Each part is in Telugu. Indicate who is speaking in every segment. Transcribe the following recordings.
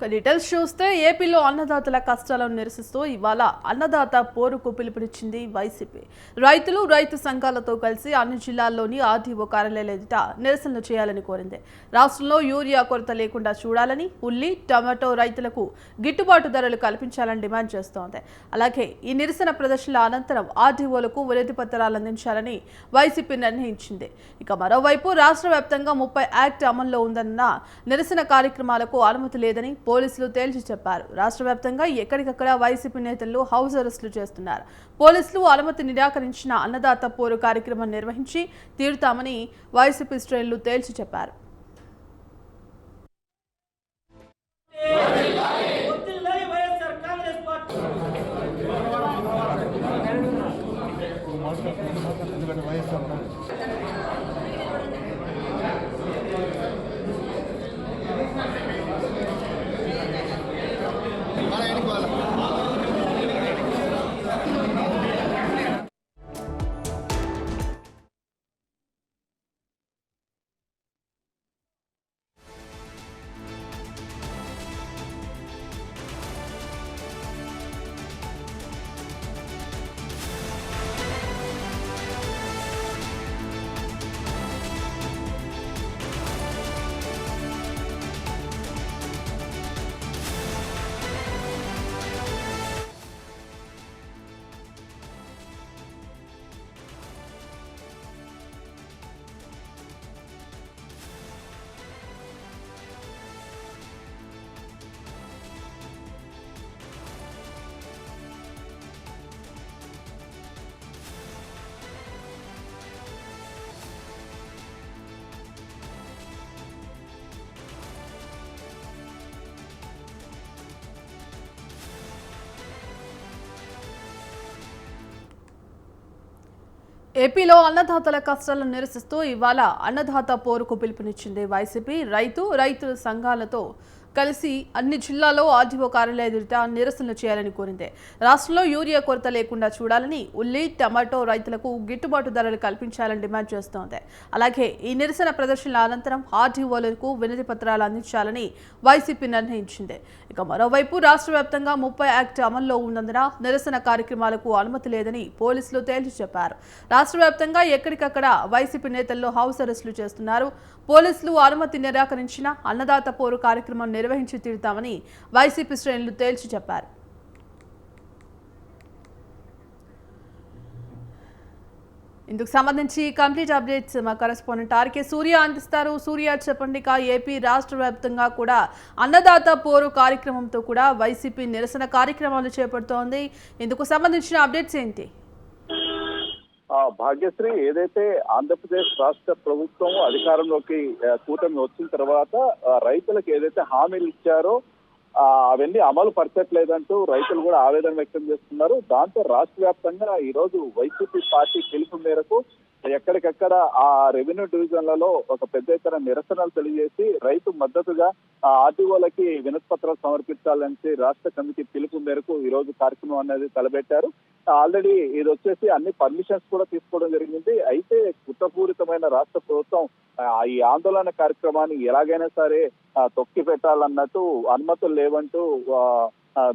Speaker 1: డీటెయిల్స్ చూస్తే ఏపీలో అన్నదాతల కష్టాలను నిరసిస్తూ ఇవాళ అన్నదాత పోరుకు పిలుపునిచ్చింది వైసీపీ. రైతులు రైతు సంఘాలతో కలిసి అన్ని జిల్లాల్లోని ఆర్డీఓ కార్యాలయాల ఎదుట నిరసనలు చేయాలని కోరింది. రాష్ట్రంలో యూరియా కొరత లేకుండా చూడాలని, ఉల్లి, టమాటో రైతులకు గిట్టుబాటు ధరలు కల్పించాలని డిమాండ్ చేస్తోంది. అలాగే ఈ నిరసన ప్రదర్శనల అనంతరం ఆర్డీఓలకు వినతి పత్రాలు అందించాలని వైసీపీ నిర్ణయించింది. ఇక మరోవైపు రాష్ట్ర వ్యాప్తంగా 30 యాక్ట్ అమల్లో ఉందన్న నిరసన కార్యక్రమాలకు అనుమతి లేదని పోలీసులు తేల్చి చెప్పారు. రాష్ట్ర వ్యాప్తంగా ఎక్కడికక్కడ వైసీపీ నేతలు హౌస్ అరెస్టులు చేస్తున్నారు. పోలీసులు అనుమతి నిరాకరించిన అన్నదాత పోరు కార్యక్రమం నిర్వహించి తీరుతామని వైసీపీ శ్రేణులు తేల్చి చెప్పారు. ఏపీలో అన్నదాతల కష్టాలను నిరసిస్తూ ఇవాళ అన్నదాత పోరుకు పిలుపునిచ్చింది వైసీపీ. రైతుల సంఘాలతో కలిసి అన్ని జిల్లాల్లో ఆర్డీఓ కార్యాలయ ఎదుట నిరసనలు చేయాలని కోరింది. రాష్ట్రంలో యూరియా కొరత లేకుండా చూడాలని, ఉల్లి, టమాటో రైతులకు గిట్టుబాటు ధరలు కల్పించాలని డిమాండ్ చేస్తోంది. అలాగే ఈ నిరసన ప్రదర్శనల అనంతరం ఆర్డీఓలకు వినతి పత్రాలు అందించాలని వైసీపీ నిర్ణయించింది. ఇక మరోవైపు రాష్ట్ర వ్యాప్తంగా 30 యాక్ట్ అమల్లో ఉన్నందున నిరసన కార్యక్రమాలకు అనుమతి లేదని పోలీసులు తేల్చి చెప్పారు. రాష్ట్ర వ్యాప్తంగా ఎక్కడికక్కడ వైసీపీ నేతల్లో హౌస్ అరెస్టులు చేస్తున్నారు. పోలీసులు అనుమతి నిరాకరించిన అన్నదాత పోరు కార్యక్రమం నిర్వహించి తీరుతామని వైసీపీ శ్రేణులు తేల్చి చెప్పారు. ఇందుకు సంబంధించి కంప్లీట్ అప్డేట్స్ మా కరెస్పాండెంట్ ఆర్కే సూర్య అందిస్తారు. సూర్య, చెప్పండి, ఏపీ రాష్ట్ర వ్యాప్తంగా కూడా అన్నదాత పోరు కార్యక్రమంతో కూడా వైసీపీ నిరసన కార్యక్రమాలు చేపడుతోంది. ఇందుకు సంబంధించిన అప్డేట్స్ ఏంటి?
Speaker 2: భాగ్యశ్రీ, ఏదైతే ఆంధ్రప్రదేశ్ రాష్ట్ర ప్రభుత్వం అధికారంలోకి కూటమి వచ్చిన తర్వాత రైతులకు ఏదైతే హామీలు ఇచ్చారో అవన్నీ అమలు పరచట్లేదంటూ రైతులు కూడా ఆవేదన వ్యక్తం చేస్తున్నారు. దాంతో రాష్ట్ర వ్యాప్తంగా ఈ రోజు వైసీపీ పార్టీ పిలుపు మేరకు ఎక్కడికక్కడ ఆ రెవెన్యూ డివిజన్లలో ఒక పెద్ద ఎత్తున నిరసనలు తెలియజేసి రైతు మద్దతుగా ఆర్టీఓలకి వినతి పత్రాలు సమర్పించాలని రాష్ట్ర కమిటీ పిలుపు మేరకు ఈ రోజు కార్యక్రమం అనేది తలపెట్టారు. ఆల్రెడీ ఇది వచ్చేసి అన్ని పర్మిషన్స్ కూడా తీసుకోవడం జరిగింది. అయితే కుట్రపూరితమైన రాష్ట్ర ప్రభుత్వం ఈ ఆందోళన కార్యక్రమాన్ని ఎలాగైనా సరే తొక్కి పెట్టాలన్నట్టు అనుమతులు లేవంటూ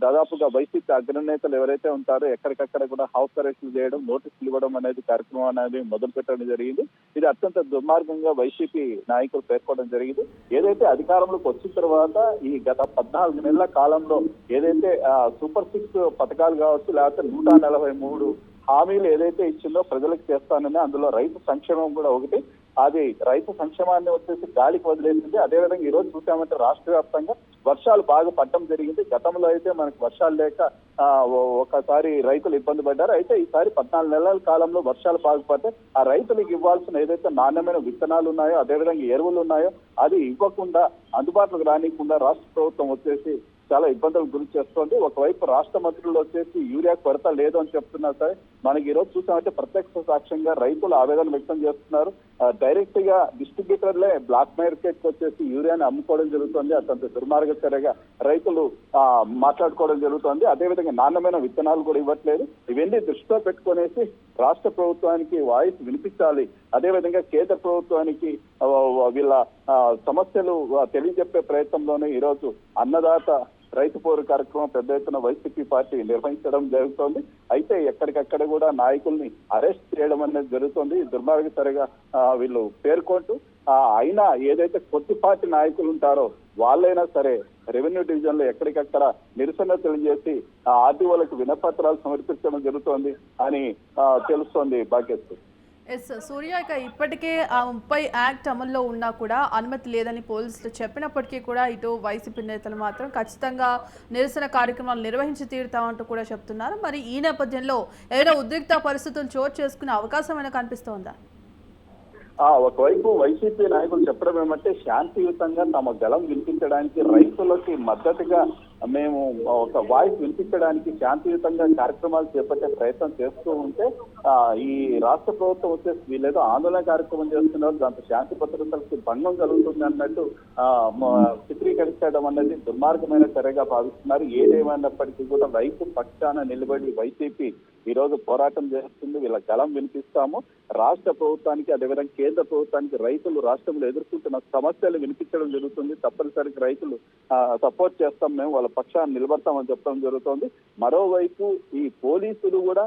Speaker 2: దాదాపుగా వైసీపీ అగ్రనేతలు ఎవరైతే ఉంటారో ఎక్కడికక్కడ కూడా హౌస్ అరెస్టులు చేయడం, నోటీసులు ఇవ్వడం అనేది కార్యక్రమం అనేది మొదలు పెట్టడం జరిగింది. ఇది అత్యంత దుర్మార్గంగా వైసీపీ నాయకులు పేర్కొనడం జరిగింది. ఏదైతే అధికారంలోకి వచ్చిన తర్వాత ఈ గత 14 నెలల కాలంలో ఏదైతే సూపర్ 6 పథకాలు కావచ్చు, లేకపోతే 143 హామీలు ఏదైతే ఇచ్చిందో ప్రజలకు చేస్తానని, అందులో రైతు సంక్షేమం కూడా ఒకటి. అది రైతు సంక్షేమాన్ని వచ్చేసి గాలికి వదిలేసింది. అదేవిధంగా ఈ రోజు చూసామంటే రాష్ట్ర వ్యాప్తంగా వర్షాలు బాగా పడటం జరిగింది. గతంలో అయితే మనకు వర్షాలు లేక ఒకసారి రైతులు ఇబ్బంది పడ్డారు. అయితే ఈసారి 14 నెలల కాలంలో వర్షాలు బాగా పడితే ఆ రైతులకు ఇవ్వాల్సిన ఏదైతే నాణ్యమైన విత్తనాలు ఉన్నాయో, అదేవిధంగా ఎరువులు ఉన్నాయో అది ఇవ్వకుండా, అందుబాటులోకి రానియకుండా రాష్ట్ర ప్రభుత్వం వచ్చేసి చాలా ఇబ్బందులకు గురి చేస్తోంది. ఒకవైపు రాష్ట్ర మంత్రులు వచ్చేసి యూరియా కొరత లేదు అని చెప్తున్నా సరే మనకి ఈరోజు చూసామంటే ప్రత్యక్ష సాక్ష్యంగా రైతులు ఆవేదన వ్యక్తం చేస్తున్నారు. డైరెక్ట్ గా డిస్ట్రిబ్యూటర్లే బ్లాక్ మార్కెట్ వచ్చేసి యూరియాని అమ్ముకోవడం జరుగుతుంది. అత్యంత దుర్మార్గ చర్యగా రైతులు మాట్లాడుకోవడం జరుగుతుంది. అదేవిధంగా నాణ్యమైన విత్తనాలు కూడా ఇవ్వట్లేదు. ఇవన్నీ దృష్టిలో పెట్టుకునేసి రాష్ట్ర ప్రభుత్వానికి వాయిస్ వినిపించాలి. అదేవిధంగా కేంద్ర ప్రభుత్వానికి వీళ్ళ సమస్యలు తెలియజెప్పే ప్రయత్నంలోనే ఈరోజు అన్నదాత రైతు పోరు కార్యక్రమం పెద్ద ఎత్తున వైసీపీ పార్టీ నిర్వహించడం జరుగుతోంది. అయితే ఎక్కడికక్కడ కూడా నాయకుల్ని అరెస్ట్ చేయడం అనేది జరుగుతుంది. దుర్మార్గచర్యగా వీళ్ళు పేర్కొంటూ అయినా ఏదైతే కొద్దిపాటి నాయకులు ఉంటారో వాళ్ళైనా సరే రెవెన్యూ డివిజన్ లో ఎక్కడికక్కడ నిరసన తెలియజేసి ఆర్టీఓలకు వినపత్రాలు సమర్పించడం జరుగుతోంది అని తెలుస్తోంది. భాగ్యశ్రీ.
Speaker 1: ఎస్ సూర్య, ఇక ఇప్పటికే ఆ 30 యాక్ట్ అమల్లో ఉన్నా కూడా అనుమతి లేదని పోలీసులు చెప్పినప్పటికీ కూడా ఇటు వైసీపీ నేతలు మాత్రం ఖచ్చితంగా నిరసన కార్యక్రమాలు నిర్వహించి తీరుతామంటూ కూడా చెప్తున్నారు. మరి ఈ నేపథ్యంలో ఏదైనా ఉద్రిక్త పరిస్థితులు చోటు చేసుకునే అవకాశం ఏమైనా కనిపిస్తోందా?
Speaker 2: ఒకవైపు వైసీపీ నాయకులు చెప్పడం ఏమంటే శాంతియుతంగా తమ గళం వినిపించడానికి రైతులకి మద్దతుగా మేము ఒక వాయిస్ వినిపించడానికి శాంతియుతంగా కార్యక్రమాలు చేపట్టే ప్రయత్నం చేస్తూ ఉంటే ఈ రాష్ట్ర ప్రభుత్వం వచ్చేసి వీళ్ళేదో ఆందోళన కార్యక్రమం చేస్తున్నారు, దాంతో శాంతి భద్రతలకు భంగం కలుగుతుంది అన్నట్టు చిత్రీకరించడం అనేది దుర్మార్గమైన చర్యగా భావిస్తున్నారు. ఏదేమైనప్పటికీ కూడా రైతు పక్షాన నిలబడి వైసీపీ ఈ రోజు పోరాటం చేస్తుంది. వీళ్ళ గళం వినిపిస్తాము. రాష్ట్ర ప్రభుత్వానికి అదేవిధంగా కేంద్ర ప్రభుత్వానికి రైతులు రాష్ట్రంలో ఎదుర్కొంటున్న సమస్యలు వినిపించడం జరుగుతుంది. తప్పనిసరిగా రైతులు సపోర్ట్ చేస్తాం, మేము వాళ్ళ పక్షాన్ని నిలబడతామని చెప్పడం జరుగుతోంది. మరోవైపు ఈ పోలీసులు కూడా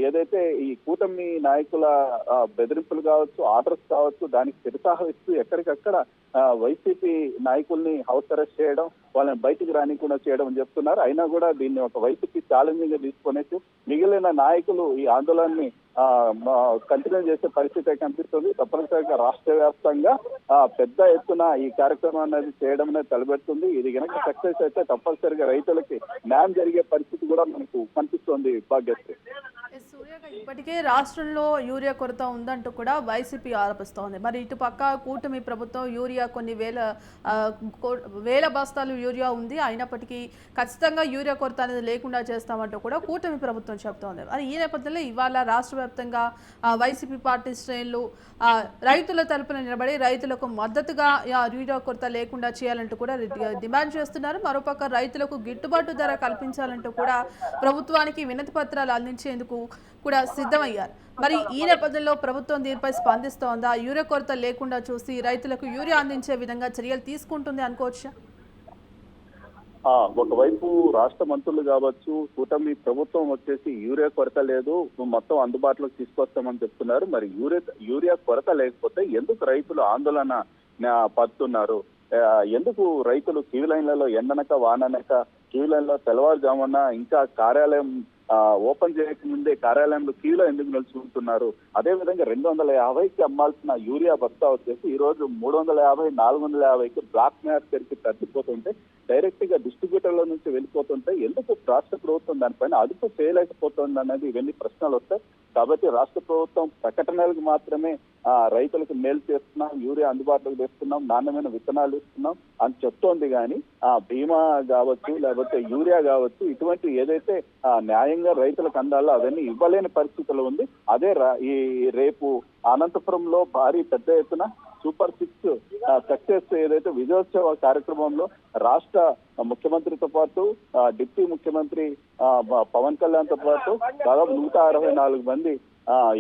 Speaker 2: ఏదైతే ఈ కూటమి నాయకుల బెదిరింపులు కావచ్చు, ఆర్డర్స్ కావచ్చు, దానికి ప్రోత్సాహిస్తూ ఎక్కడికక్కడ వైసీపీ నాయకుల్ని హౌస్ అరెస్ట్ చేయడం, వాళ్ళని బయటికి రానికుండా చేయడం అని చెప్తున్నారు. అయినా కూడా దీన్ని ఒక వైసీపీ ఛాలెంజింగ్ గా తీసుకునేసి మిగిలిన నాయకులు ఈ ఆందోళనని కంటిన్యూ చేసే పరిస్థితి కనిపిస్తుంది. తప్పనిసరిగా రాష్ట్ర వ్యాప్తంగా పెద్ద ఎత్తున ఈ కార్యక్రమం అనేది చేయడం అనేది తలబెడుతుంది. ఇది కనుక సక్సెస్ అయితే తప్పనిసరిగా రైతులకి న్యాయం జరిగే పరిస్థితి కూడా మనకు కనిపిస్తోంది. భాగ్యశ్రీ.
Speaker 1: ఇప్పటికే రాష్ట్రంలో యూరియా కొరత ఉందంటూ కూడా వైసీపీ ఆరోపిస్తోంది. మరి ఇటు పక్క కూటమి ప్రభుత్వం యూరియా కొన్ని వేల బస్తాలు యూరియా ఉంది, అయినప్పటికీ ఖచ్చితంగా యూరియా కొరత అనేది లేకుండా చేస్తామంటూ కూడా కూటమి ప్రభుత్వం చెప్తోంది. మరి ఈ నేపథ్యంలో ఇవాళ రాష్ట్ర వ్యాప్తంగా వైసీపీ పార్టీ శ్రేణులు రైతుల తరపున నిలబడి రైతులకు మద్దతుగా యూరియా కొరత లేకుండా చేయాలంటూ కూడా డిమాండ్ చేస్తున్నారు. మరోపక్క రైతులకు గిట్టుబాటు ధర కల్పించాలంటూ కూడా ప్రభుత్వానికి వినతి పత్రాలు అందించేందుకు కూడా సిద్ధమయ్యారు. మరి ఈ నేపథ్యంలో ప్రభుత్వం దీనిపై స్పందిస్తోందా? యూరియా కొరత లేకుండా చూసి రైతులకు యూరియా అందించే విధంగా చర్యలు తీసుకుంటుంది అనుకోవచ్చా?
Speaker 2: ఒకవైపు రాష్ట్ర మంత్రులు కావచ్చు, కూటమి ప్రభుత్వం వచ్చేసి యూరియా కొరత లేదు, మొత్తం అందుబాటులోకి తీసుకొస్తామని చెప్తున్నారు. మరి యూరియా కొరత లేకపోతే ఎందుకు రైతులు ఆందోళన పడుతున్నారు? ఎందుకు రైతులు క్యూ లైన్లలో ఎండనక వాననక క్యూ లైన్లో తెల్లవారుజామున ఇంకా కార్యాలయం ఓపెన్ చేయకముందే కార్యాలయంలో క్యూలో ఎందుకు నిలుచుకుంటున్నారు? అదేవిధంగా 250కి అమ్మాల్సిన యూరియా బస్తా వచ్చేసి ఈ రోజు 350, 450కి బ్లాక్ మార్కెట్కి తగ్గిపోతుంటే డైరెక్ట్ గా డిస్ట్రిబ్యూటర్ల నుంచి వెళ్ళిపోతుంటే ఎందుకు రాష్ట్ర ప్రభుత్వం దానిపైన అదుపు చేయలేకపోతుంది అనేది ఇవన్నీ ప్రశ్నలు వస్తాయి. కాబట్టి రాష్ట్ర ప్రభుత్వం ప్రకటనలకు మాత్రమే రైతులకు మేలు చేస్తున్నాం, యూరియా అందుబాటులోకి తెస్తున్నాం, నాణ్యమైన విత్తనాలు ఇస్తున్నాం అని చెప్తోంది. కానీ బీమా కావచ్చు, లేకపోతే యూరియా కావచ్చు, ఇటువంటి ఏదైతే న్యాయంగా రైతులకు అందాలో అవన్నీ ఇవ్వలేని పరిస్థితులు ఉంది. అదే ఈ రేపు అనంతపురంలో భారీ పెద్ద ఎత్తున సూపర్ 6 సక్సెస్ ఏదైతే విజయోత్సవ కార్యక్రమంలో రాష్ట్ర ముఖ్యమంత్రితో పాటు డిప్యూటీ ముఖ్యమంత్రి పవన్ కళ్యాణ్ తో పాటు దాదాపు 164 మంది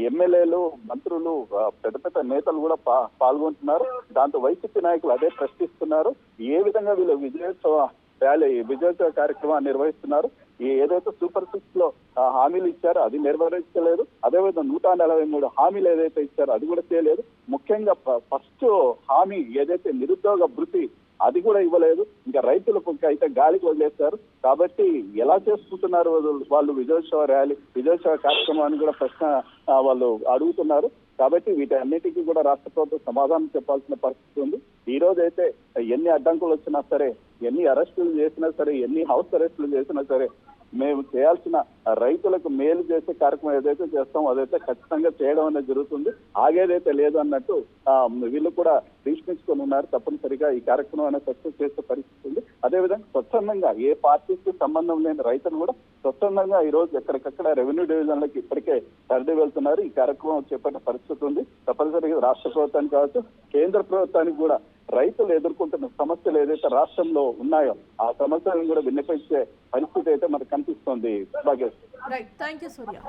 Speaker 2: ఎమ్మెల్యేలు, మంత్రులు, పెద్ద పెద్ద నేతలు కూడా పాల్గొంటున్నారు. దాంతో వైసీపీ నాయకులు అదే ప్రశ్నిస్తున్నారు, ఏ విధంగా వీళ్ళు విజయోత్సవ కార్యక్రమాన్ని నిర్వహిస్తున్నారు. ఏదైతే సూపర్ 6 లో హామీలు ఇచ్చారో అది నెరవేర్చలేదు. అదేవిధంగా 143 హామీలు ఏదైతే ఇచ్చారో అది కూడా చేయలేదు. ముఖ్యంగా ఫస్ట్ హామీ ఏదైతే నిరుద్యోగ భృతి అది కూడా ఇవ్వలేదు. ఇంకా రైతులకు అయితే గాలికి వదిలేస్తారు. కాబట్టి ఎలా చేసుకుంటున్నారు వాళ్ళు విజయోత్సవ కార్యక్రమాన్ని కూడా ప్రశ్న వాళ్ళు అడుగుతున్నారు. కాబట్టి వీటన్నిటికీ కూడా రాష్ట్ర ప్రభుత్వం సమాధానం చెప్పాల్సిన పరిస్థితి ఉంది. ఈ రోజు అయితే ఎన్ని అడ్డంకులు వచ్చినా సరే, ఎన్ని అరెస్టులు చేసినా సరే, ఎన్ని హౌస్ అరెస్టులు చేసినా సరే, మేము చేయాల్సిన రైతులకు మేలు చేసే కార్యక్రమం ఏదైతే చేస్తామో అదైతే ఖచ్చితంగా చేయడం అనేది జరుగుతుంది. ఆగేదైతే లేదు అన్నట్టు వీళ్ళు కూడా భీష్మించుకొని ఉన్నారు. తప్పనిసరిగా ఈ కార్యక్రమం అనేది సక్సెస్ చేసే పరిస్థితి ఉంది. అదేవిధంగా స్వచ్ఛందంగా ఏ పార్టీకి సంబంధం లేని రైతులు కూడా స్వచ్ఛందంగా ఈ రోజు ఎక్కడికక్కడ రెవెన్యూ డివిజన్లకు ఇప్పటికే తరలి వెళ్తున్నారు. ఈ కార్యక్రమం చేపట్టిన పరిస్థితి ఉంది. తప్పనిసరిగా రాష్ట్ర ప్రభుత్వానికి కావచ్చు, కేంద్ర ప్రభుత్వానికి కూడా రైతులు ఎదుర్కొంటున్న సమస్యలు ఏదైతే రాష్ట్రంలో ఉన్నాయో ఆ సమస్యలను కూడా విన్నపించే పరిస్థితి అయితే మనకు కనిపిస్తోంది. Bhagyashree.
Speaker 1: Right, thank you Surya.